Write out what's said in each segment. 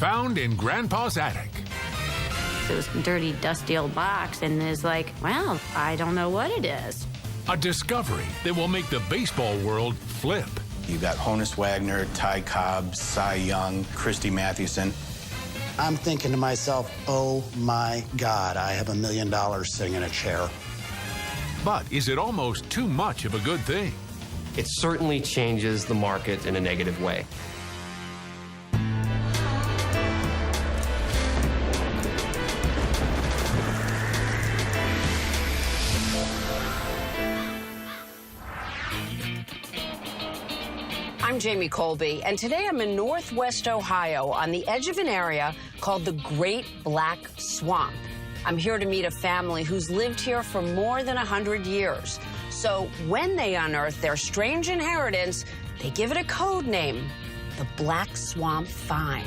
found in Grandpa's attic. It was a dirty, dusty old box, and it's like, well, I don't know what it is. A discovery that will make the baseball world flip. You got Honus Wagner, Ty Cobb, Cy Young, Christy Mathewson. I'm thinking to myself, oh my God, I have $1 million sitting in a chair. But is it almost too much of a good thing? It certainly changes the market in a negative way. I'm Jamie Colby, and today I'm in Northwest Ohio on the edge of an area called the Great Black Swamp. I'm here to meet a family who's lived here for more than 100 years. So when they unearth their strange inheritance, they give it a code name, the Black Swamp Find.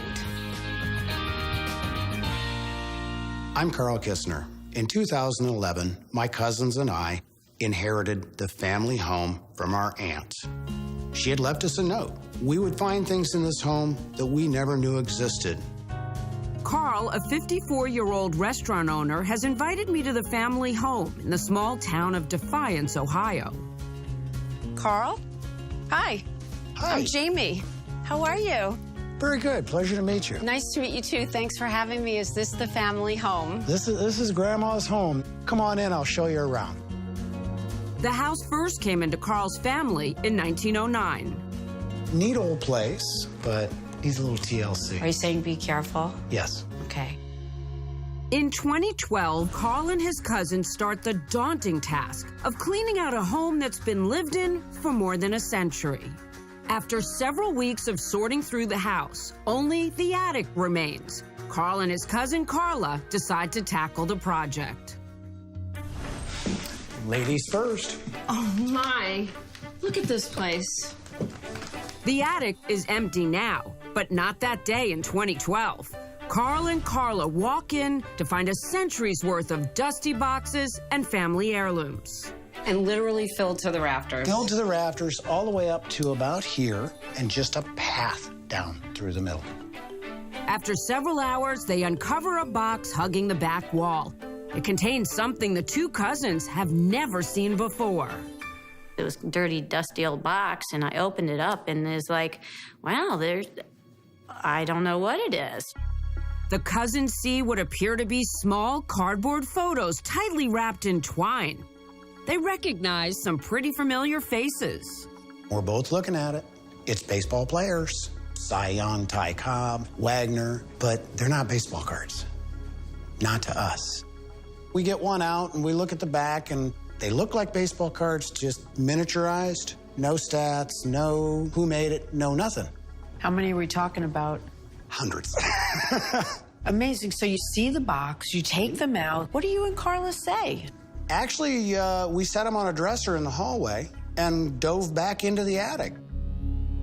I'm Carl Kistner. In 2011, my cousins and I inherited the family home from our aunt. She had left us a note. We would find things in this home that we never knew existed. Carl, a 54-year-old restaurant owner, has invited me to the family home in the small town of Defiance, Ohio. Carl? Hi. Hi. I'm Jamie. How are you? Very good. Pleasure to meet you. Nice to meet you, too. Thanks for having me. Is this the family home? This is Grandma's home. Come on in. I'll show you around. The house first came into Carl's family in 1909. Neat old place, but he's a little TLC. Are you saying be careful? Yes. Okay. In 2012, Carl and his cousins start the daunting task of cleaning out a home that's been lived in for more than a century. After several weeks of sorting through the house, only the attic remains. Carl and his cousin Carla decide to tackle the project. Ladies first. Oh, my. Look at this place. The attic is empty now, but not that day in 2012. Carl and Carla walk in to find a century's worth of dusty boxes and family heirlooms. And literally filled to the rafters. Filled to the rafters all the way up to about here and just a path down through the middle. After several hours, they uncover a box hugging the back wall. It contains something the two cousins have never seen before. It was a dirty, dusty old box, and I opened it up, and it's like, wow, I don't know what it is. The cousins see what appear to be small cardboard photos tightly wrapped in twine. They recognize some pretty familiar faces. We're both looking at it. It's baseball players. Cy Young, Ty Cobb, Wagner, but they're not baseball cards. Not to us. We get one out and we look at the back and they look like baseball cards, just miniaturized. No stats, no who made it, no nothing. How many are we talking about? Hundreds. Amazing. So you see the box, you take them out. What do you and Carla say? Actually, we set them on a dresser in the hallway and dove back into the attic.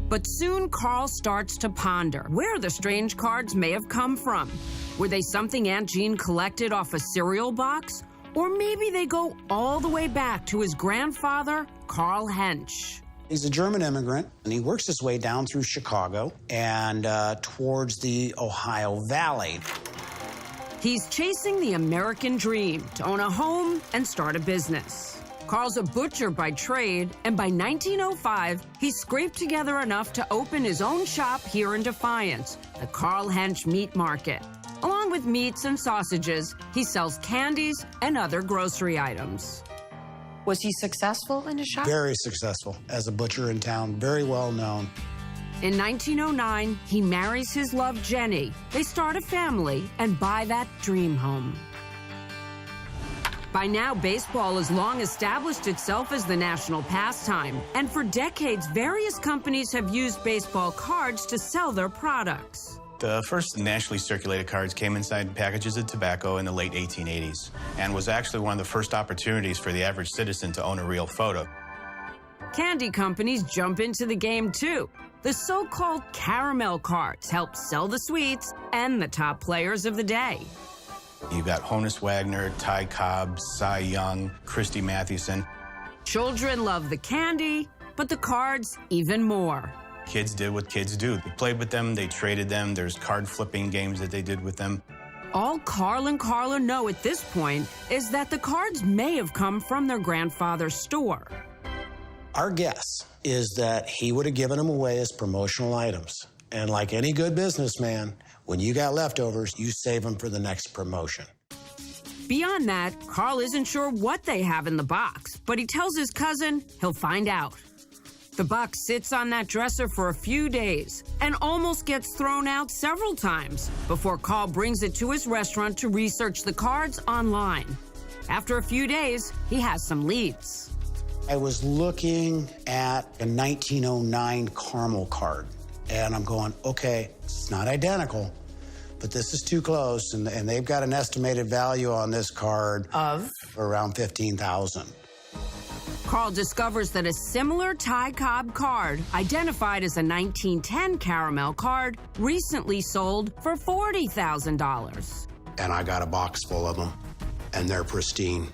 But soon Carl starts to ponder where the strange cards may have come from. Were they something Aunt Jean collected off a cereal box? Or maybe they go all the way back to his grandfather, Carl Hensch. He's a German immigrant, and he works his way down through Chicago and towards the Ohio Valley. He's chasing the American dream to own a home and start a business. Carl's a butcher by trade, and by 1905, he scraped together enough to open his own shop here in Defiance, the Carl Hensch Meat Market. Along with meats and sausages, he sells candies and other grocery items. Was he successful in his shop? Very successful as a butcher in town, very well known. In 1909, he marries his love, Jenny. They start a family and buy that dream home. By now, baseball has long established itself as the national pastime, and for decades, various companies have used baseball cards to sell their products. The first nationally circulated cards came inside packages of tobacco in the late 1880s and was actually one of the first opportunities for the average citizen to own a real photo. Candy companies jump into the game, too. The so-called caramel cards help sell the sweets and the top players of the day. You got Honus Wagner, Ty Cobb, Cy Young, Christy Mathewson. Children love the candy, but the cards even more. Kids did what kids do. They played with them, they traded them, there's card flipping games that they did with them. All Carl and Carla know at this point is that the cards may have come from their grandfather's store. Our guess is that he would have given them away as promotional items. And like any good businessman, when you got leftovers, you save them for the next promotion. Beyond that, Carl isn't sure what they have in the box, but he tells his cousin he'll find out. The box sits on that dresser for a few days and almost gets thrown out several times before Carl brings it to his restaurant to research the cards online. After a few days, he has some leads. I was looking at a 1909 caramel card, and I'm going, okay, it's not identical, but this is too close, and they've got an estimated value on this card Of? around $15,000. Carl discovers that a similar Ty Cobb card, identified as a 1910 caramel card, recently sold for $40,000. And I got a box full of them, and they're pristine.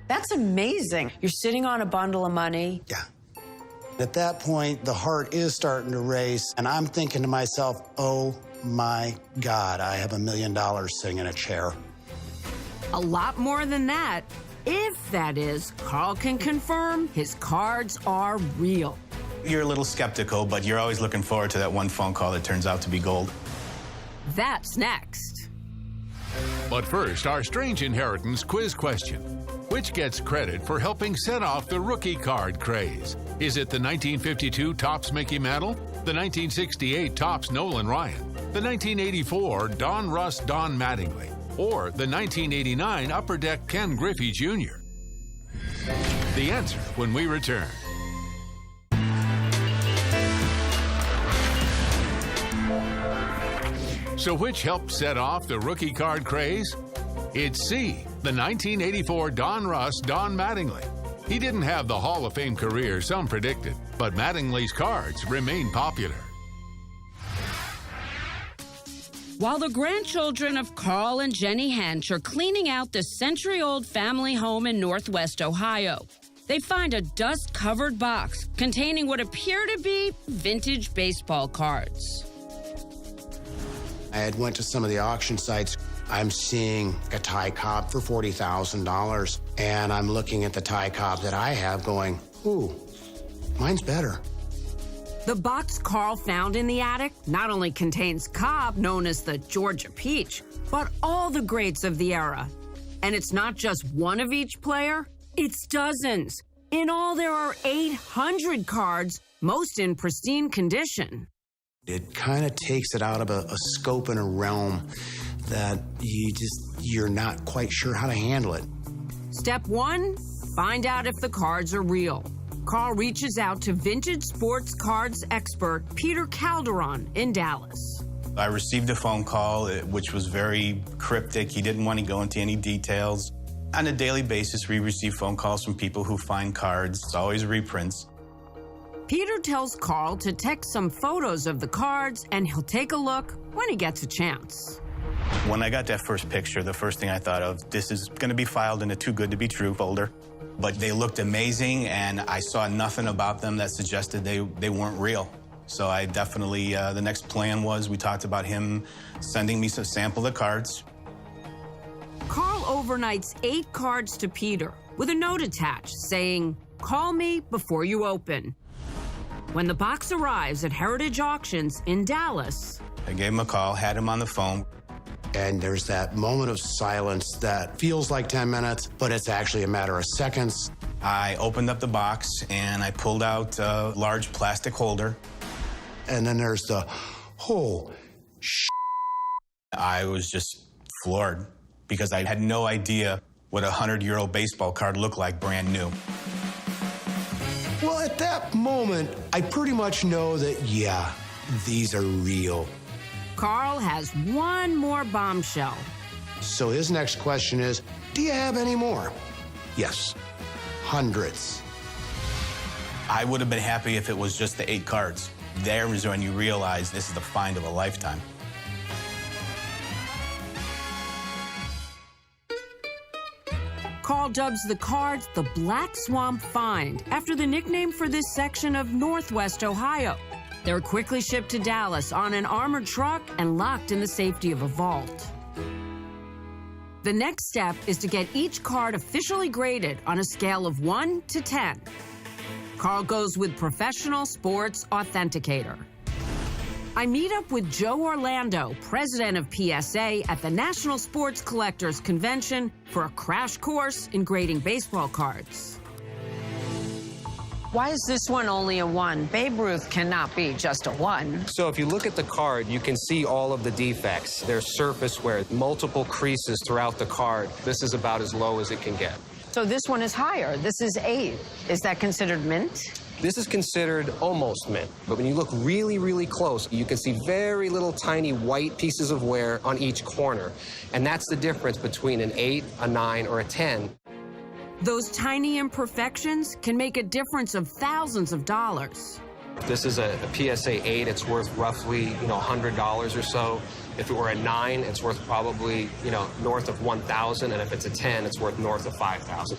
That's amazing. You're sitting on a bundle of money. Yeah. At that point, the heart is starting to race, and I'm thinking to myself, oh my God, I have $1 million sitting in a chair. A lot more than that. If, that is, Carl can confirm his cards are real. You're a little skeptical, but you're always looking forward to that one phone call that turns out to be gold. That's next. But first, our strange inheritance quiz question. Which gets credit for helping set off the rookie card craze? Is it the 1952 Topps Mickey Mantle, the 1968 Topps Nolan Ryan, the 1984 Don Russ Don Mattingly, or the 1989 Upper Deck Ken Griffey Jr.? The answer when we return. So which helped set off the rookie card craze? It's C, the 1984 Don Russ Don Mattingly. He didn't have the Hall of Fame career some predicted, but Mattingly's cards remain popular. While the grandchildren of Carl and Jenny Hench are cleaning out the century-old family home in Northwest Ohio, they find a dust-covered box containing what appear to be vintage baseball cards. I had went to some of the auction sites. I'm seeing a Ty Cobb for $40,000, and I'm looking at the Ty Cobb that I have going, ooh, mine's better. The box Carl found in the attic not only contains Cobb, known as the Georgia Peach, but all the greats of the era. And it's not just one of each player, it's dozens. In all, there are 800 cards, most in pristine condition. It kind of takes it out of a scope and a realm that you're not quite sure how to handle it. Step 1, find out if the cards are real. Carl reaches out to vintage sports cards expert Peter Calderon in Dallas. I received a phone call, which was very cryptic. He didn't want to go into any details. On a daily basis, we receive phone calls from people who find cards. It's always reprints. Peter tells Carl to text some photos of the cards, and he'll take a look when he gets a chance. When I got that first picture, the first thing I thought of, this is going to be filed in a too good to be true folder. But they looked amazing, and I saw nothing about them that suggested they weren't real. So I definitely, the next plan was we talked about him sending me some sample of cards. Carl overnights 8 cards to Peter with a note attached saying, "Call me before you open." When the box arrives at Heritage Auctions in Dallas, I gave him a call, had him on the phone. And there's that moment of silence that feels like 10 minutes, but it's actually a matter of seconds. I opened up the box, and I pulled out a large plastic holder. And then there's the, oh, I was just floored because I had no idea what a 100-year-old baseball card looked like brand new. Well, at that moment, I pretty much know that, yeah, these are real. Carl has one more bombshell. So his next question is, do you have any more? Yes, hundreds. I would have been happy if it was just the 8 cards. There is when you realize this is the find of a lifetime. Carl dubs the cards the Black Swamp Find after the nickname for this section of Northwest Ohio. They're quickly shipped to Dallas on an armored truck and locked in the safety of a vault. The next step is to get each card officially graded on a scale of 1 to 10. Carl goes with Professional Sports Authenticator. I meet up with Joe Orlando, president of PSA, at the National Sports Collectors Convention for a crash course in grading baseball cards. Why is this one only a 1? Babe Ruth cannot be just a 1. So if you look at the card, you can see all of the defects. There's surface wear, multiple creases throughout the card. This is about as low as it can get. So this one is higher. This is 8. Is that considered mint? This is considered almost mint, but when you look really, really close, you can see very little tiny white pieces of wear on each corner. And that's the difference between an 8, a 9, or a 10. Those tiny imperfections can make a difference of thousands of dollars. This is a PSA 8. It's worth roughly, $100 or so. If it were a 9, it's worth probably, north of $1,000. And if it's a 10, it's worth north of $5,000.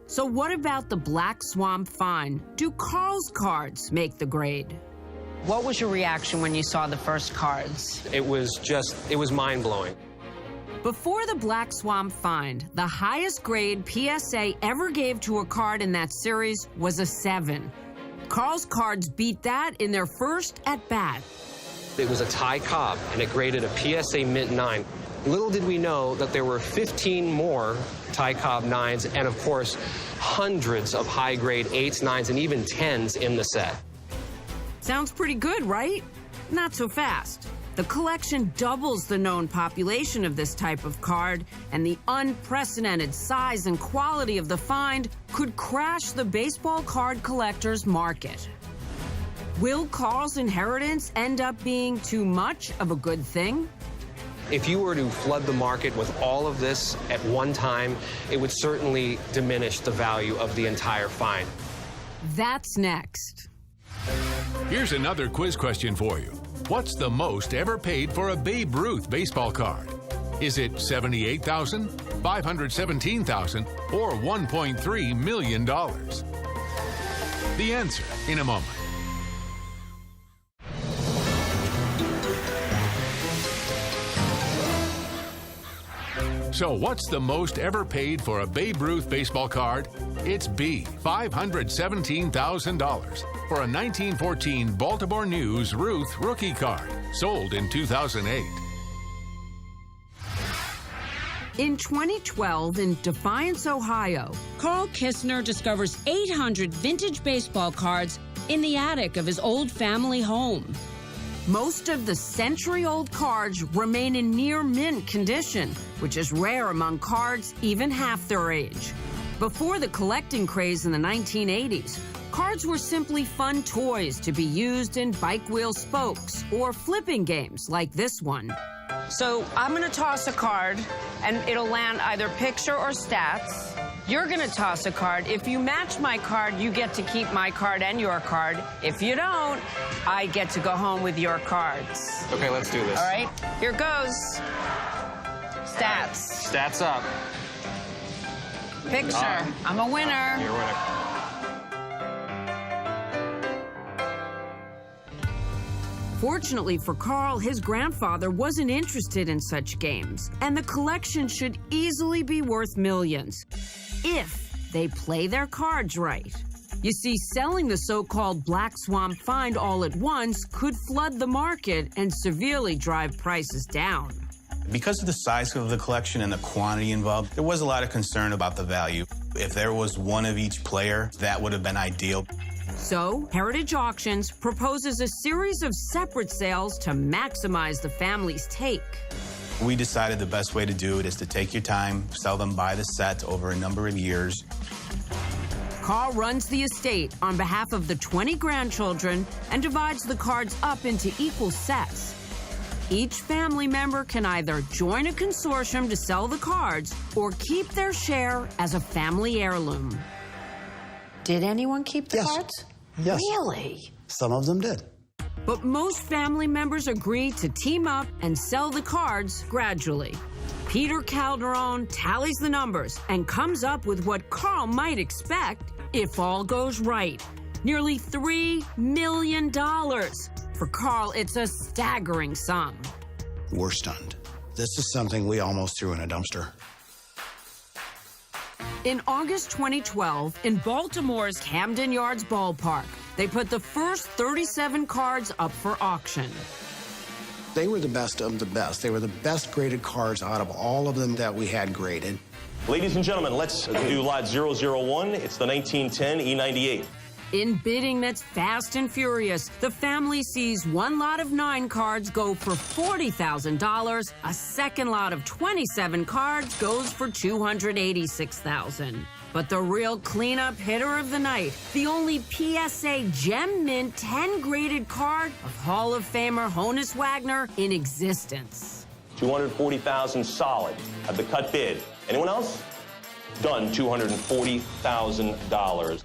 So what about the Black Swamp Find? Do Carl's cards make the grade? What was your reaction when you saw the first cards? It was mind-blowing. Before the Black Swamp Find, the highest grade PSA ever gave to a card in that series was a 7. Carl's cards beat that in their first at-bat. It was a Ty Cobb, and it graded a PSA Mint 9. Little did we know that there were 15 more Ty Cobb 9s and, of course, hundreds of high-grade 8s, 9s, and even 10s in the set. Sounds pretty good, right? Not so fast. The collection doubles the known population of this type of card, and the unprecedented size and quality of the find could crash the baseball card collector's market. Will Carl's inheritance end up being too much of a good thing? If you were to flood the market with all of this at one time, it would certainly diminish the value of the entire find. That's next. Here's another quiz question for you. What's the most ever paid for a Babe Ruth baseball card? Is it $78,000, $517,000, or $1.3 million? The answer in a moment. So what's the most ever paid for a Babe Ruth baseball card? It's B, $517,000 for a 1914 Baltimore News Ruth rookie card, sold in 2008. In 2012, in Defiance, Ohio, Carl Kistner discovers 800 vintage baseball cards in the attic of his old family home. Most of the century-old cards remain in near-mint condition, which is rare among cards even half their age. Before the collecting craze in the 1980s, cards were simply fun toys to be used in bike wheel spokes or flipping games like this one. So I'm going to toss a card, and it'll land either picture or stats. You're going to toss a card. If you match my card, you get to keep my card and your card. If you don't, I get to go home with your cards. Okay, let's do this. All right, here goes. Stats. Stats up. Picture. I'm a winner. You're a winner. Fortunately for Carl, his grandfather wasn't interested in such games, and the collection should easily be worth millions if they play their cards right. You see, selling the so-called Black Swamp Find all at once could flood the market and severely drive prices down. Because of the size of the collection and the quantity involved, there was a lot of concern about the value. If there was one of each player, that would have been ideal. So, Heritage Auctions proposes a series of separate sales to maximize the family's take. We decided the best way to do it is to take your time, sell them by the set over a number of years. Carl runs the estate on behalf of the 20 grandchildren and divides the cards up into equal sets. Each family member can either join a consortium to sell the cards or keep their share as a family heirloom. Did anyone keep the Yes. cards? Yes. Really? Some of them did. But most family members agreed to team up and sell the cards gradually. Peter Calderon tallies the numbers and comes up with what Carl might expect if all goes right. Nearly $3 million. For Carl, it's a staggering sum. We're stunned. This is something we almost threw in a dumpster. In August 2012, in Baltimore's Camden Yards ballpark, they put the first 37 cards up for auction. They were the best of the best. They were the best graded cards out of all of them that we had graded. Ladies and gentlemen, let's do lot 001. It's the 1910 E98. In bidding that's fast and furious, the family sees one lot of 9 cards go for $40,000. A second lot of 27 cards goes for $286,000. But the real cleanup hitter of the night, the only PSA Gem Mint 10 graded card of Hall of Famer Honus Wagner in existence. $240,000 solid at the cut bid. Anyone else? Done, $240,000.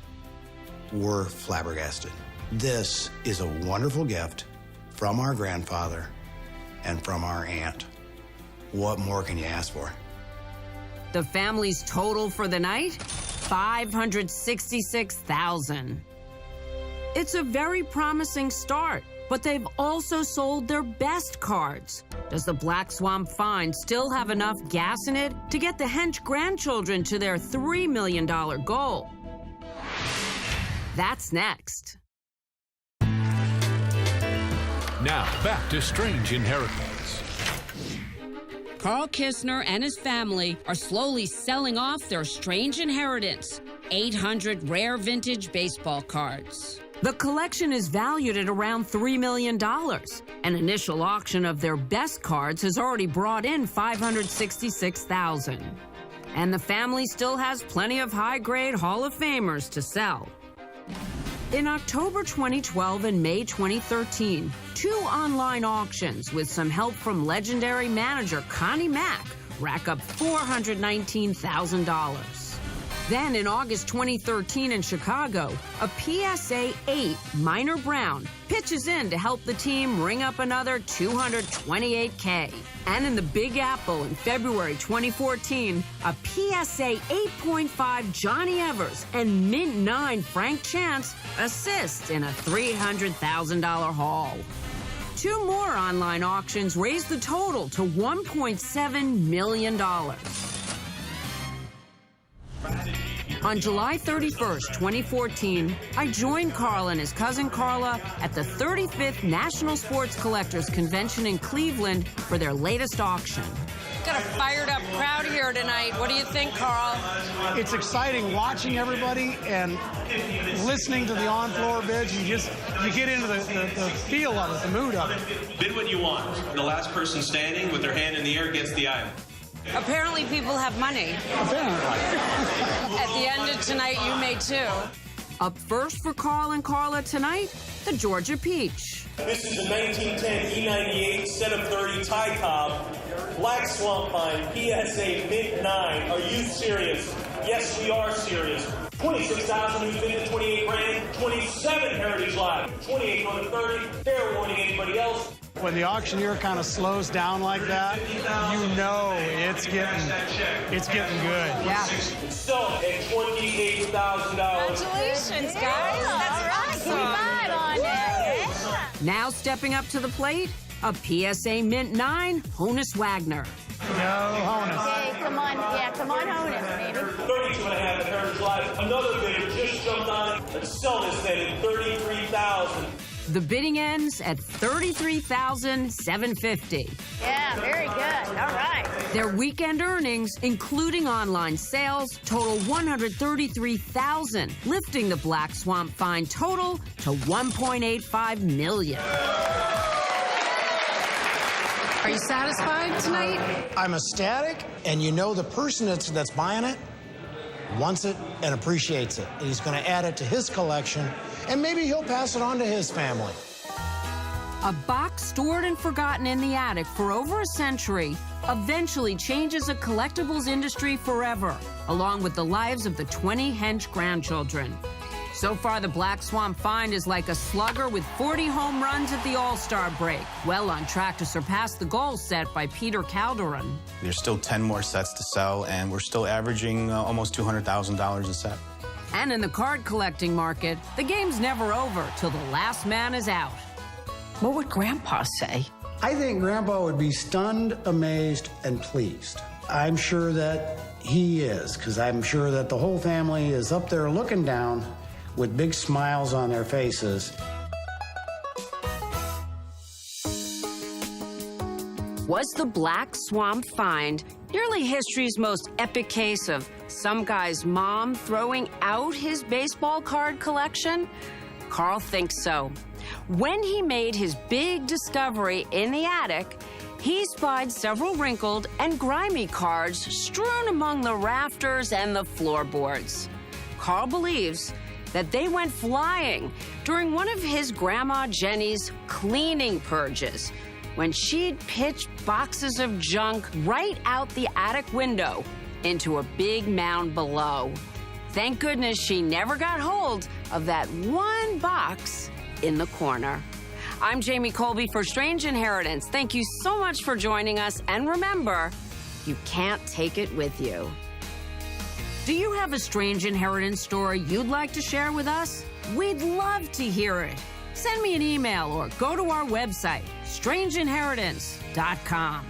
We're flabbergasted. This is a wonderful gift from our grandfather and from our aunt. What more can you ask for? The family's total for the night? $566,000. It's a very promising start, but they've also sold their best cards. Does the Black Swamp find still have enough gas in it to get the Hench grandchildren to their $3 million goal? That's next. Now, back to Strange Inheritance. Carl Kistner and his family are slowly selling off their strange inheritance, 800 rare vintage baseball cards. The collection is valued at around $3 million. An initial auction of their best cards has already brought in $566,000. And the family still has plenty of high-grade Hall of Famers to sell. In October 2012 and May 2013, 2 online auctions with some help from legendary manager Connie Mack rack up $419,000. Then in August 2013 in Chicago, a PSA 8 Minor Brown pitches in to help the team ring up another $228K. And in the Big Apple in February 2014, a PSA 8.5 Johnny Evers and Mint 9 Frank Chance assist in a $300,000 haul. 2 more online auctions raised the total to $1.7 million. On July 31st, 2014, I joined Carl and his cousin Carla at the 35th National Sports Collectors Convention in Cleveland for their latest auction. Got a fired up crowd here tonight. What do you think, Carl? It's exciting watching everybody and listening to the on-floor bids. You get into the feel of it, the mood of it. Bid what you want. The last person standing with their hand in the air gets the item. Apparently people have money. At the end of tonight, you may too. Up first for Carl and Carla tonight, the Georgia Peach. This is the 1910 E98 set of 30 tie cob, Black Swamp Pine, PSA Mint 9. Are you serious? Yes, we are serious. 26,000 who's bid to 28 grand, 27 Heritage Live, 28 on the 30. Fair warning, anybody else? When the auctioneer kind of slows down like that, you know it's getting good. Yeah. So at $28,000. Congratulations, guys. That's awesome. Now stepping up to the plate, a PSA Mint 9 Honus Wagner. No, Honus. Hey, come on. Yeah, come on, Honus, baby. 32 and a half at Heritage Live. Another bidder just jumped on it and sell this thing at $33,000. The bidding ends at $33,750. Yeah, very good. All right. Their weekend earnings, including online sales, total $133,000, lifting the Black Swamp Fine total to $1.85 million. Are you satisfied tonight? I'm ecstatic, and you know the person that's buying it wants it and appreciates it. And he's going to add it to his collection, and maybe he'll pass it on to his family. A box stored and forgotten in the attic for over a century eventually changes a collectibles industry forever, along with the lives of the 20 Hench grandchildren. So far, the Black Swamp find is like a slugger with 40 home runs at the All-Star break, well on track to surpass the goal set by Peter Calderon. There's still 10 more sets to sell, and we're still averaging almost $200,000 a set. And in the card collecting market, the game's never over till the last man is out. What would Grandpa say? I think Grandpa would be stunned, amazed, and pleased. I'm sure that he is, because I'm sure that the whole family is up there looking down with big smiles on their faces. Was the Black Swamp find nearly history's most epic case of some guy's mom throwing out his baseball card collection? Carl thinks so. When he made his big discovery in the attic, he spied several wrinkled and grimy cards strewn among the rafters and the floorboards. Carl believes that they went flying during one of his Grandma Jenny's cleaning purges, when she'd pitch boxes of junk right out the attic window into a big mound below. Thank goodness she never got hold of that one box in the corner. I'm Jamie Colby for Strange Inheritance. Thank you so much for joining us, and remember, you can't take it with you. Do you have a strange inheritance story you'd like to share with us? We'd love to hear it. Send me an email or go to our website, strangeinheritance.com.